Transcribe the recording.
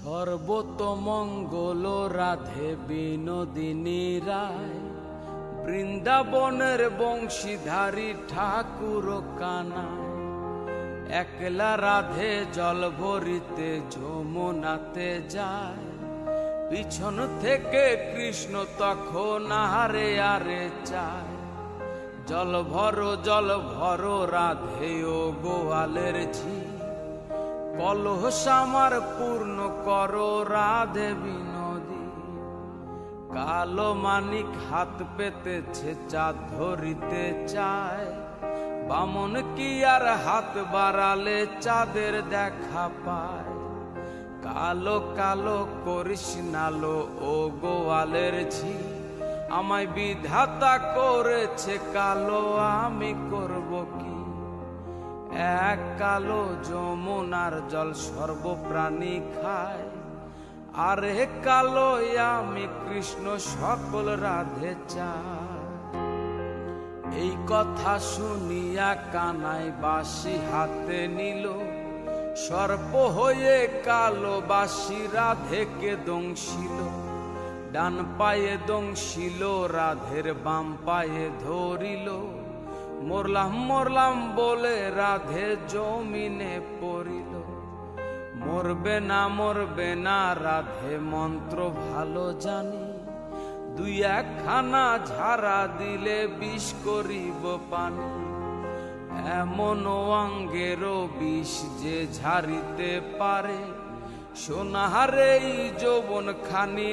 সর্বতমঙ্গল রাধে বিনোদিনী রায়, বৃন্দাবনের বংশীধারী ঠাকুর কানাই। একলা রাধে জল ভরিতে যমুনাতে যায়, পিছন থেকে কৃষ্ণ তখন আরে আরে চায়। জল ভরো রাধে ও গোয়ালের ঝি, কলস আমার পূর্ণ করো রাধে বিনোদী। কালো মানিক হাত পেতেছে চাঁদ ধরিতে চায়, বামন কি আর হাত বাড়ালে চাঁদের দেখা পায়। কালো কালো করিস নালো ও গোয়ালের ঝি, আমায় বিধাতা করেছে কালো, আমি করব কি। এক কালো যমুনার জল সর্বপ্রাণী খায়, আরে কালো আমি কৃষ্ণ সকল রাধে চায়। এই কথা শুনিয়া কানাই বাঁশি হাতে নিল, সর্প হয়ে কালো বাঁশি রাধেকে দংশিল। ডান পায়ে দংশিল রাধের বাম পায়ে ধরিল, মরলাম মরলাম বলে রাধে জমিনে পড়িল। মরবে না রাধে মন্ত্র ভালো জানি, দুই একখানা ঝাড়া দিলে বিষ করিব পানি। এমন অঙ্গেরও বিষ যে ঝাড়িতে পারে, সোনাহারে যৌবন খানি